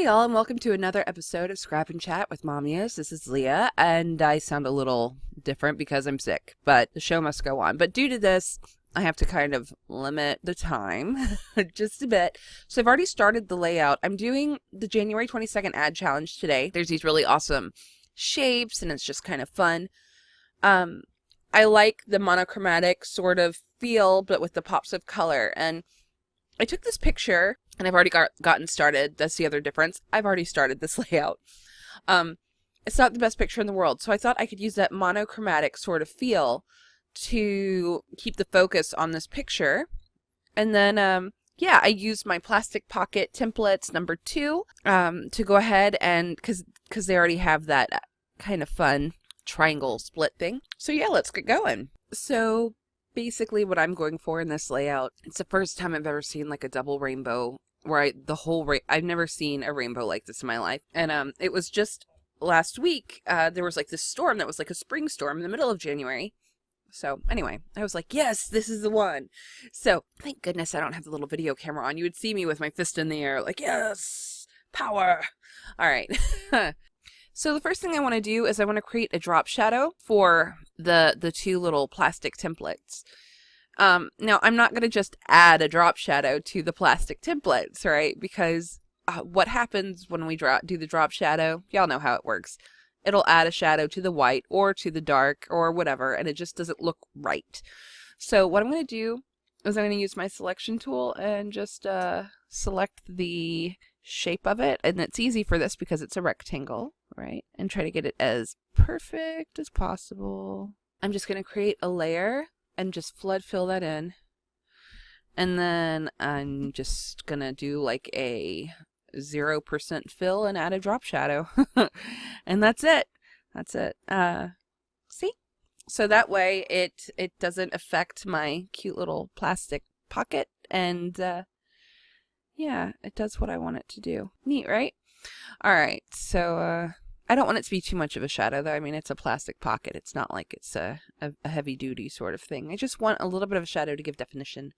Hi y'all, and welcome to another episode of Scrap and Chat with Momias. This is Leah, and I sound a little different because I'm sick, but the show must go on. But due to this, I have to kind of limit the time just a bit. So I've already started the layout. I'm doing the January 22nd ad challenge today. There's these really awesome shapes, and it's just kind of fun. I like the monochromatic sort of feel, but with the pops of color. And I took this picture, and I've already gotten started. That's the other difference. I've already started this layout. It's not the best picture in the world, so I thought I could use that monochromatic sort of feel to keep the focus on this picture. And then, yeah, I used my plastic pocket templates number 2 to go ahead and, because they already have that kind of fun triangle split thing. So yeah, let's get going. So basically what I'm going for in this layout, it's the first time I've ever seen like a double rainbow where I've never seen a rainbow like this in my life. And it was just last week, there was like this storm that was like a spring storm in the middle of January. So anyway, I was like, yes, this is the one. So thank goodness I don't have the little video camera on. You would see me with my fist in the air like, yes, power. All right. So the first thing I want to do is I want to create a drop shadow for the two little plastic templates. Now I'm not going to just add a drop shadow to the plastic templates, right? Because what happens when we do the drop shadow, y'all know how it works. It'll add a shadow to the white or to the dark or whatever, and it just doesn't look right. So what I'm going to do is I'm going to use my selection tool and just select the shape of it. And it's easy for this because it's a rectangle, right? And try to get it as perfect as possible. I'm just going to create a layer and just flood fill that in. And then I'm just going to do like a 0% fill and add a drop shadow. And that's it. That's it. See? So that way it doesn't affect my cute little plastic pocket, and yeah, it does what I want it to do. Neat, right? All right. So I don't want it to be too much of a shadow though. I mean, it's a plastic pocket. It's not like it's a heavy duty sort of thing. I just want a little bit of a shadow to give definition.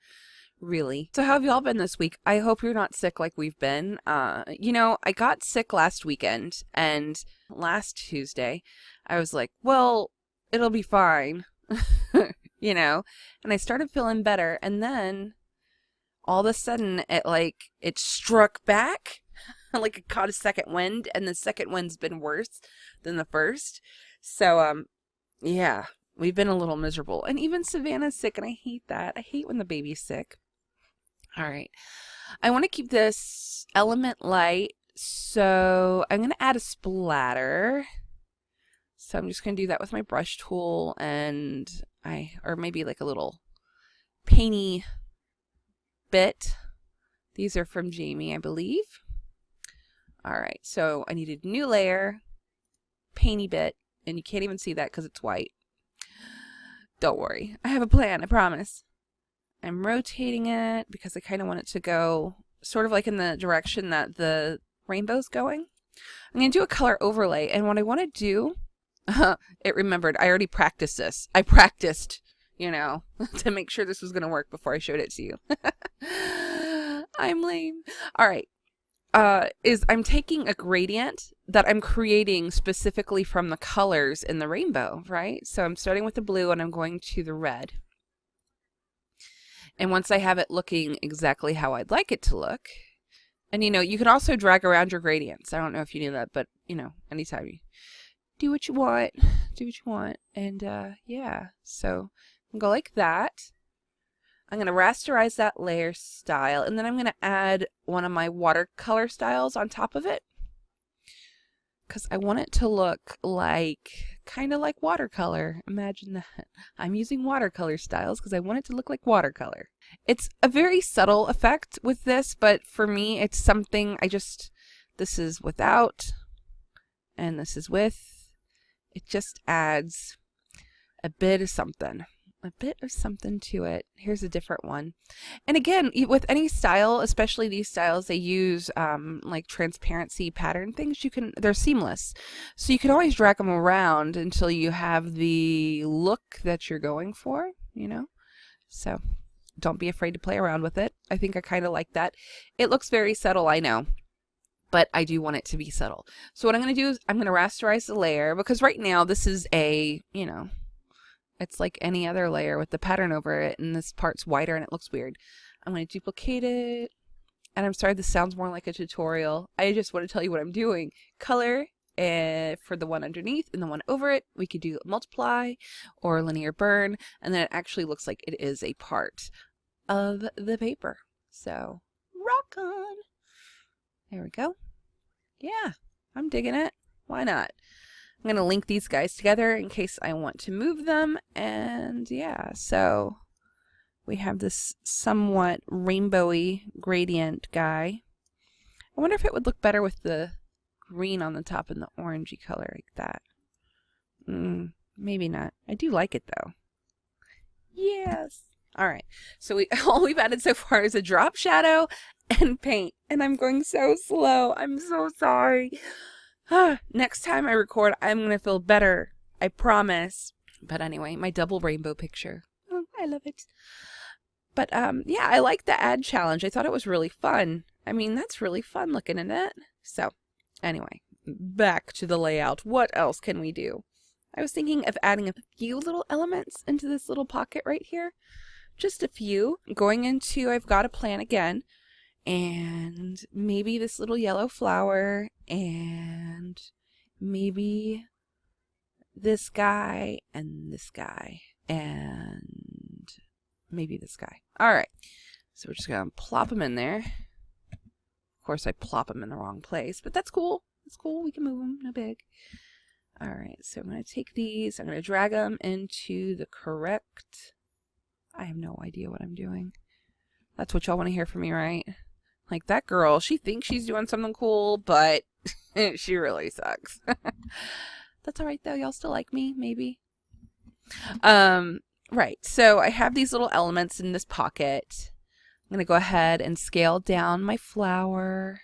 Really. So how have y'all been this week? I hope you're not sick like we've been. You know, I got sick last weekend, and last Tuesday I was like, well, it'll be fine, you know, and I started feeling better, and then all of a sudden it struck back like it caught a second wind, and the second wind's been worse than the first. So, yeah, we've been a little miserable, and even Savannah's sick, and I hate that. I hate when the baby's sick. All right, I want to keep this element light, so I'm going to add a splatter. So I'm just going to do that with my brush tool, and or maybe like a little painty bit. These are from Jamie, I believe. All right, so I needed a new layer, painty bit, and you can't even see that because it's white. Don't worry, I have a plan, I promise. I'm rotating it because I kind of want it to go sort of like in the direction that the rainbow's going. I'm going to do a color overlay, and what I want to do, it remembered, I already practiced this. I practiced, you know, to make sure this was going to work before I showed it to you. I'm lame. All right. I'm taking a gradient that I'm creating specifically from the colors in the rainbow, right? So I'm starting with the blue and I'm going to the red. And once I have it looking exactly how I'd like it to look, and you know, you can also drag around your gradients. I don't know if you knew that, but you know, anytime you do what you want, And yeah, so I'm gonna go like that. I'm going to rasterize that layer style, and then I'm going to add one of my watercolor styles on top of it, because I want it to look like, kind of like watercolor. Imagine that. I'm using watercolor styles because I want it to look like watercolor. It's a very subtle effect with this, but for me, it's something this is without, and this is with. It just adds a bit of something. To it. Here's a different one. And again, with any style, especially these styles, they use like transparency pattern things. They're seamless. So you can always drag them around until you have the look that you're going for, you know? So don't be afraid to play around with it. I think I kind of like that. It looks very subtle, I know. but I do want it to be subtle. So what I'm going to do is I'm going to rasterize the layer, because right now this is a, you know, it's like any other layer with the pattern over it, and this part's wider and it looks weird. I'm going to duplicate it, and I'm sorry this sounds more like a tutorial. I just want to tell you what I'm doing. Color for the one underneath, and the one over it, we could do multiply or linear burn, and then it actually looks like it is a part of the paper. So rock on. There we go. Yeah, I'm digging it. Why not? I'm going to link these guys together in case I want to move them. And yeah, so we have this somewhat rainbowy gradient guy. I wonder if it would look better with the green on the top and the orangey color like that. Maybe not. I do like it though. Yes. All right. So all we've added so far is a drop shadow and paint, and I'm going so slow. I'm so sorry. Next time I record, I'm going to feel better. I promise. But anyway, my double rainbow picture. Oh, I love it. But yeah, I like the ad challenge. I thought it was really fun. I mean, that's really fun looking at it. So anyway, back to the layout. What else can we do? I was thinking of adding a few little elements into this little pocket right here. Just a few. Going into I've Got a Plan again. And maybe this little yellow flower, and maybe this guy, and this guy, and maybe this guy. All right, so we're just gonna plop them in there. Of course, I plop them in the wrong place, but that's cool. That's cool. We can move them. No big. All right, so I'm gonna take these. I'm gonna drag them into the correct. I have no idea what I'm doing. That's what y'all want to hear from me, right? Like that girl, she thinks she's doing something cool, but she really sucks. That's all right though. Y'all still like me, maybe. Right. So I have these little elements in this pocket. I'm going to go ahead and scale down my flower.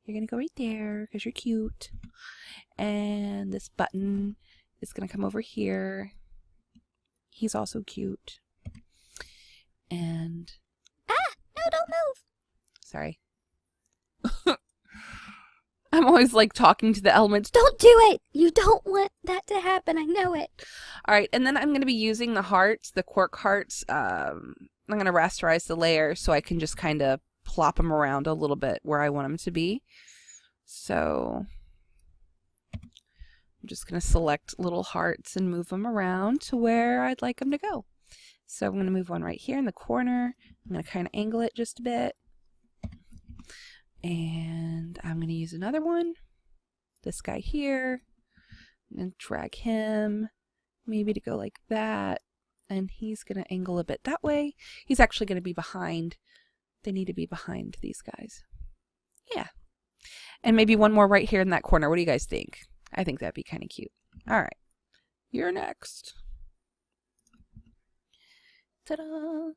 You're going to go right there because you're cute. And this button is going to come over here. He's also cute. And no, don't move. Sorry. I'm always like talking to the elements. Don't do it. You don't want that to happen. I know it. All right. And then I'm going to be using the hearts, the quark hearts. I'm going to rasterize the layer so I can just kind of plop them around a little bit where I want them to be. So I'm just going to select little hearts and move them around to where I'd like them to go. So I'm going to move one right here in the corner. I'm going to kind of angle it just a bit. And I'm going to use another one. This guy here. And drag him maybe to go like that. And he's going to angle a bit that way. He's actually going to be behind. They need to be behind these guys. Yeah. And maybe one more right here in that corner. What do you guys think? I think that'd be kind of cute. All right. You're next. Ta-da!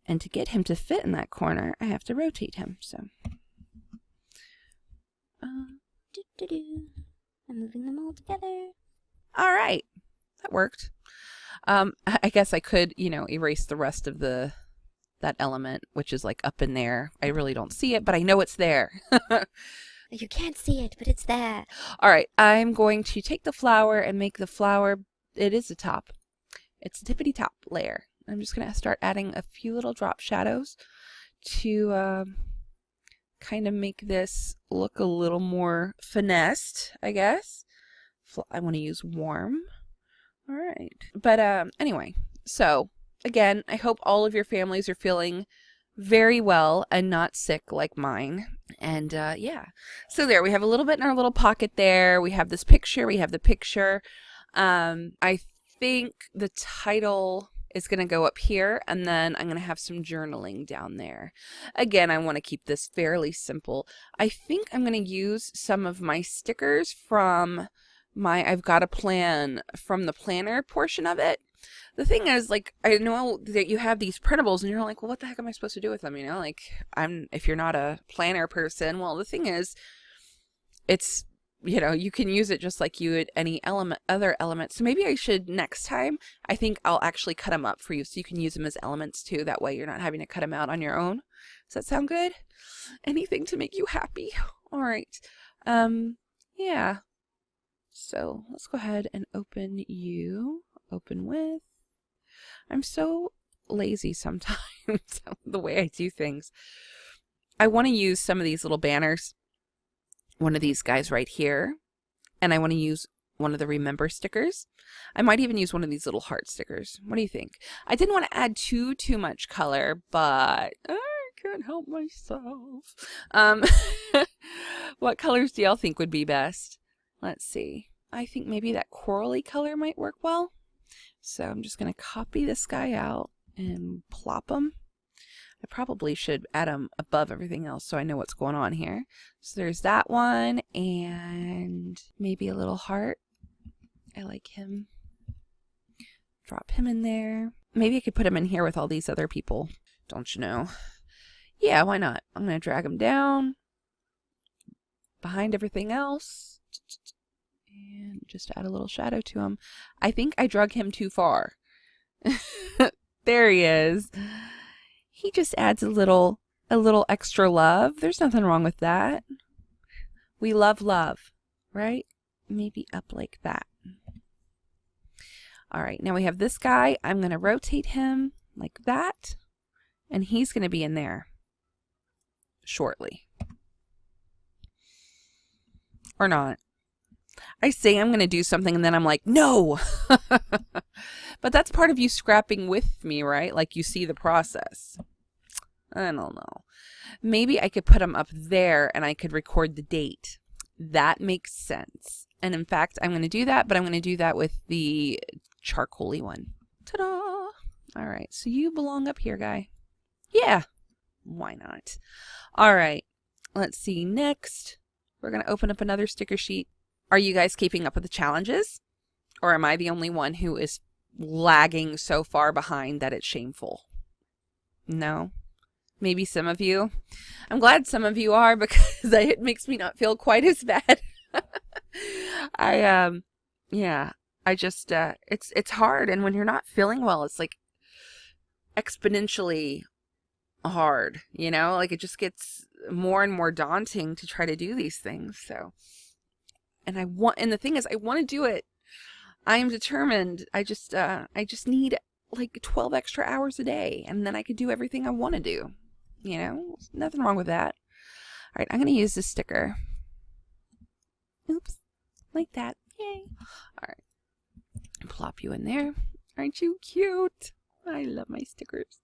And to get him to fit in that corner, I have to rotate him. So, I'm moving them all together. All right, that worked. I guess I could, you know, erase the rest of that element, which is like up in there. I really don't see it, but I know it's there. You can't see it, but it's there. All right, I'm going to take the flower and make the flower. It is the top. It's the tippity top layer. I'm just going to start adding a few little drop shadows to kind of make this look a little more finessed, I guess. I want to use warm. All right. But anyway, so again, I hope all of your families are feeling very well and not sick like mine. And yeah, so there we have a little bit in our little pocket there. We have this picture. We have the picture. I think the title is going to go up here, and then I'm going to have some journaling down there. Again, I want to keep this fairly simple. I think I'm going to use some of my stickers from my I've Got a Plan from the planner portion of it. The thing is, like, I know that you have these printables and you're like, well, what the heck am I supposed to do with them? You know, like, if you're not a planner person, well, the thing is, it's you know, you can use it just like you would any other element. So maybe I should next time, I think I'll actually cut them up for you so you can use them as elements too. That way you're not having to cut them out on your own. Does that sound good? Anything to make you happy. All right. Yeah. So let's go ahead and open you. Open with. I'm so lazy sometimes the way I do things. I want to use some of these little banners. One of these guys right here. And I want to use one of the remember stickers. I might even use one of these little heart stickers. What do you think? I didn't want to add too much color, but I can't help myself. What colors do y'all think would be best? Let's see. I think maybe that corally color might work well. So I'm just going to copy this guy out and plop him. I probably should add them above everything else so I know what's going on here. So there's that one and maybe a little heart. I like him. Drop him in there. Maybe I could put him in here with all these other people. Don't you know? Yeah, why not? I'm going to drag him down behind everything else and just add a little shadow to him. I think I drug him too far. There he is. He just adds a little extra love. There's nothing wrong with that. We love love, right? Maybe up like that. All right, now we have this guy. I'm going to rotate him like that, and he's going to be in there shortly. Or not. I say I'm going to do something, and then I'm like, no! But that's part of you scrapping with me, right? Like you see the process. I don't know. Maybe I could put them up there and I could record the date. That makes sense. And in fact, I'm going to do that, but I'm going to do that with the charcoaly one. Ta-da! All right, so you belong up here, guy. Yeah, why not? All right, let's see. Next, we're going to open up another sticker sheet. Are you guys keeping up with the challenges? Or am I the only one who is lagging so far behind that it's shameful? No? Maybe some of you. I'm glad some of you are because it makes me not feel quite as bad. Yeah, I just, it's hard. And when you're not feeling well, it's like exponentially hard, you know, like it just gets more and more daunting to try to do these things. So, and the thing is, I want to do it. I am determined. I just need like 12 extra hours a day, and then I could do everything I want to do. You know, nothing wrong with that. All right, I'm going to use this sticker. Oops, like that. Yay. All right, plop you in there. Aren't you cute? I love my stickers.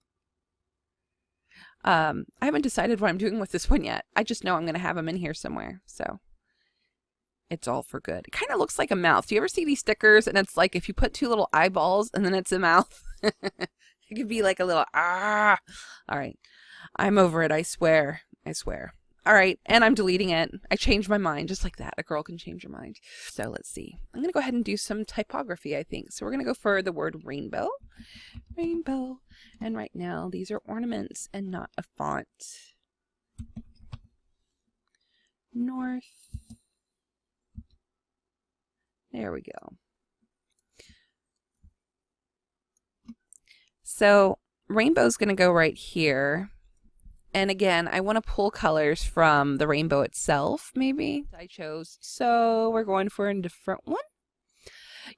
I haven't decided what I'm doing with this one yet. I just know I'm going to have them in here somewhere, so it's all for good. It kind of looks like a mouth. Do you ever see these stickers and it's like if you put two little eyeballs and then it's a mouth? It could be like a little ah. All right. I'm over it. I swear. I swear. All right. And I'm deleting it. I changed my mind just like that. A girl can change her mind. So let's see. I'm going to go ahead and do some typography, I think. So we're going to go for the word rainbow. Rainbow. And right now, these are ornaments and not a font. North. There we go. So rainbow's going to go right here. And again, I want to pull colors from the rainbow itself, maybe. I chose, so we're going for a different one.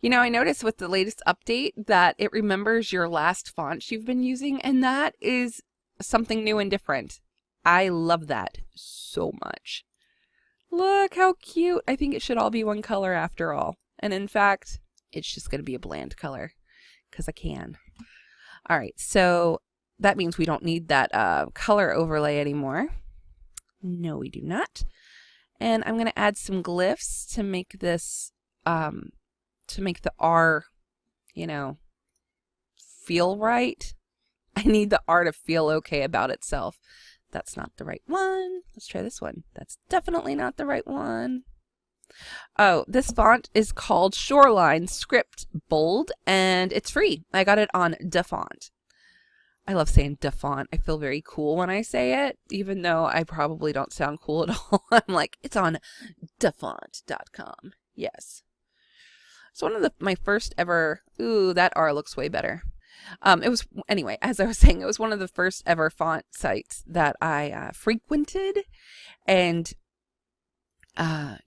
You know, I noticed with the latest update that it remembers your last fonts you've been using, and that is something new and different. I love that so much. Look how cute. I think it should all be one color after all. And in fact, it's just going to be a bland color because I can. All right, so that means we don't need that color overlay anymore. No, we do not. And I'm going to add some glyphs to make this, to make the R, you know, feel right. I need the R to feel okay about itself. That's not the right one. Let's try this one. That's definitely not the right one. Oh, this font is called Shoreline Script Bold, and it's free. I got it on DaFont. I love saying da font. I feel very cool when I say it, even though I probably don't sound cool at all. I'm like, it's on dafont.com. Yes. It's one of my first ever, ooh, that R looks way better. It was, anyway, as I was saying, it was one of the first ever font sites that I frequented. And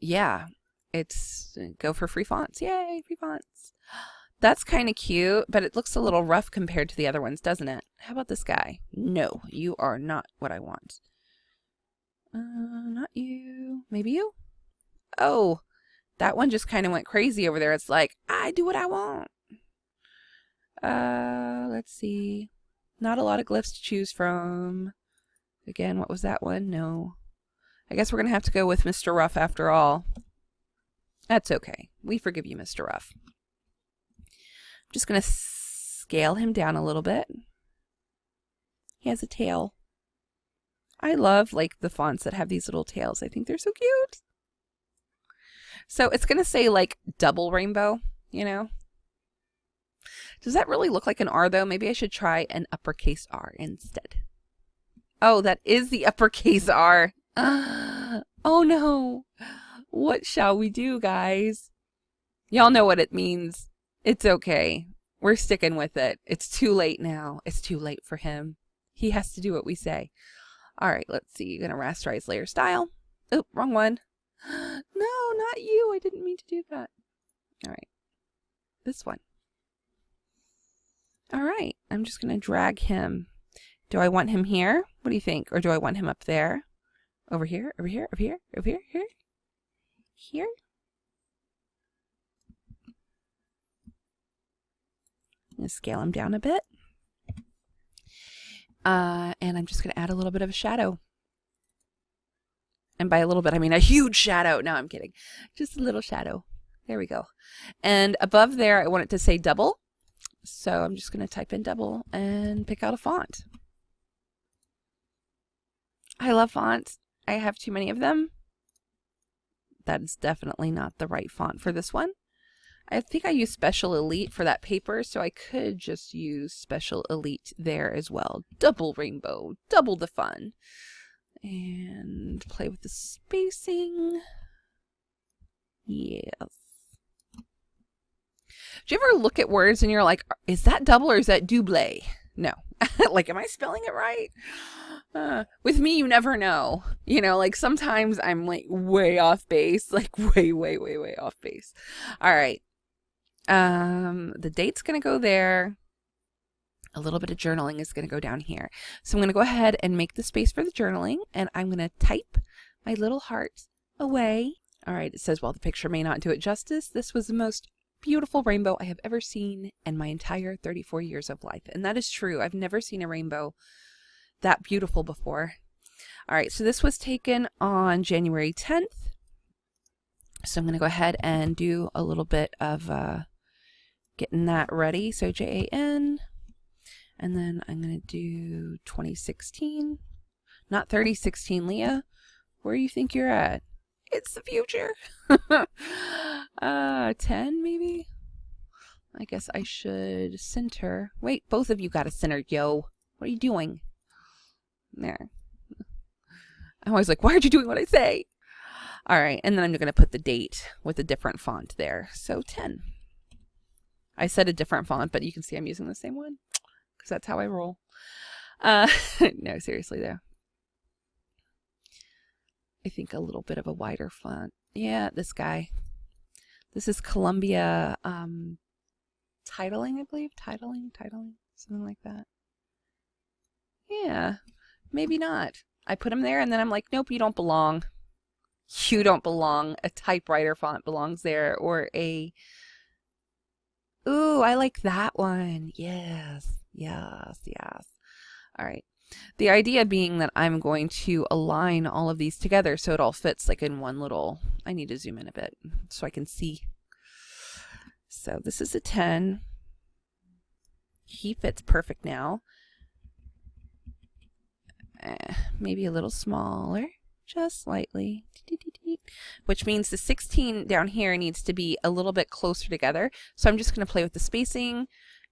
yeah, it's go for free fonts. Yay, free fonts. That's kind of cute, but it looks a little rough compared to the other ones, doesn't it? How about this guy? No, you are not what I want. Not you. Maybe you? Oh, that one just kind of went crazy over there. It's like, I do what I want. Let's see. Not a lot of glyphs to choose from. Again, what was that one? No. I guess we're going to have to go with Mr. Ruff after all. That's okay. We forgive you, Mr. Ruff. I'm just going to scale him down a little bit. He has a tail. I love like the fonts that have these little tails. I think they're so cute. So it's going to say like double rainbow, you know. Does that really look like an R though? Maybe I should try an uppercase R instead. Oh, that is the uppercase R. Oh no. What shall we do, guys? Y'all know what it means. It's okay. We're sticking with it. It's too late now. It's too late for him. He has to do what we say. All right, let's see. You're going to rasterize layer style. Oh, wrong one. No, not you. I didn't mean to do that. All right. This one. All right. I'm just going to drag him. Do I want him here? What do you think? Or do I want him up there? Over here? Over here? Over here? Over here? Here? Here? I'm going to scale him down a bit. And I'm just going to add a little bit of a shadow. And by a little bit, I mean a huge shadow. No, I'm kidding. Just a little shadow. There we go. And above there, I want it to say double. So I'm just going to type in double and pick out a font. I love fonts. I have too many of them. That is definitely not the right font for this one. I think I used Special Elite for that paper, so I could just use Special Elite there as well. Double rainbow, double the fun. And play with the spacing. Yes. Do you ever look at words and you're like, is that double or is that double? No. Like, am I spelling it right? With me, you never know. You know, like sometimes I'm like way off base, like way off base. All right. The date's going to go there. A little bit of journaling is going to go down here. So I'm going to go ahead and make the space for the journaling, and I'm going to type my little heart away. All right. It says, while the picture may not do it justice, this was the most beautiful rainbow I have ever seen in my entire 34 years of life. And that is true. I've never seen a rainbow that beautiful before. All right, so this was taken on January 10th. So I'm going to go ahead and do a little bit of getting that ready. So JAN, and then I'm going to do 2016, not 3016, Leah. Where do you think you're at? It's the future. 10 maybe? I guess I should center. Wait, both of you got to center, yo. What are you doing? There. I'm always like, why aren't you doing what I say? All right, and then I'm going to put the date with a different font there. So 10. I said a different font, but you can see I'm using the same one because that's how I roll. No, seriously though. I think a little bit of a wider font. Yeah, this guy. This is Columbia titling, I believe. Titling, something like that. Yeah, maybe not. I put him there and then I'm like, nope, you don't belong. You don't belong. A typewriter font belongs there, or a... Ooh, I like that one. Yes. All right. The idea being that I'm going to align all of these together so it all fits like in one little... I need to zoom in a bit so I can see. So this is a 10. He fits perfect now. Maybe a little smaller, just slightly, which means the 16 down here needs to be a little bit closer together. So I'm just going to play with the spacing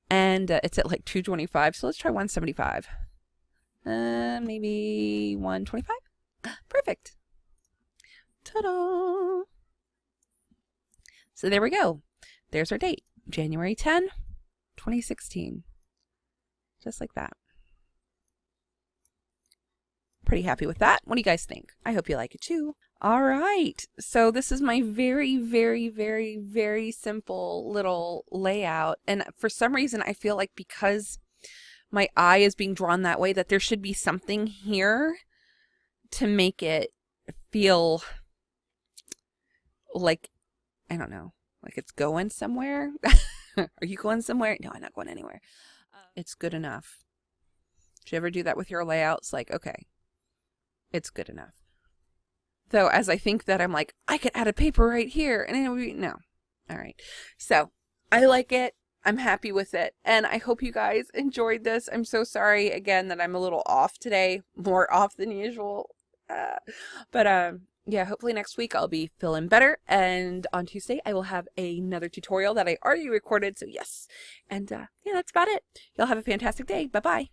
And it's at like 225. So let's try 175. Maybe 125. Perfect. Ta-da! So there we go. There's our date. January 10, 2016. Just like that. Pretty happy with that. What do you guys think? I hope you like it too. All right. So this is my very, very, very, very simple little layout. And for some reason, I feel like because my eye is being drawn that way, that there should be something here to make it feel like, I don't know, like it's going somewhere. Are you going somewhere? No, I'm not going anywhere. It's good enough. Did you ever do that with your layouts? Like, okay, it's good enough. Though, as I think that I'm like, I could add a paper right here. And it would be, no. All right. So, I like it. I'm happy with it. And I hope you guys enjoyed this. I'm so sorry, again, that I'm a little off today. More off than usual. Yeah, hopefully next week I'll be feeling better. And on Tuesday, I will have another tutorial that I already recorded. So, yes. And, yeah, that's about it. Y'all have a fantastic day. Bye-bye.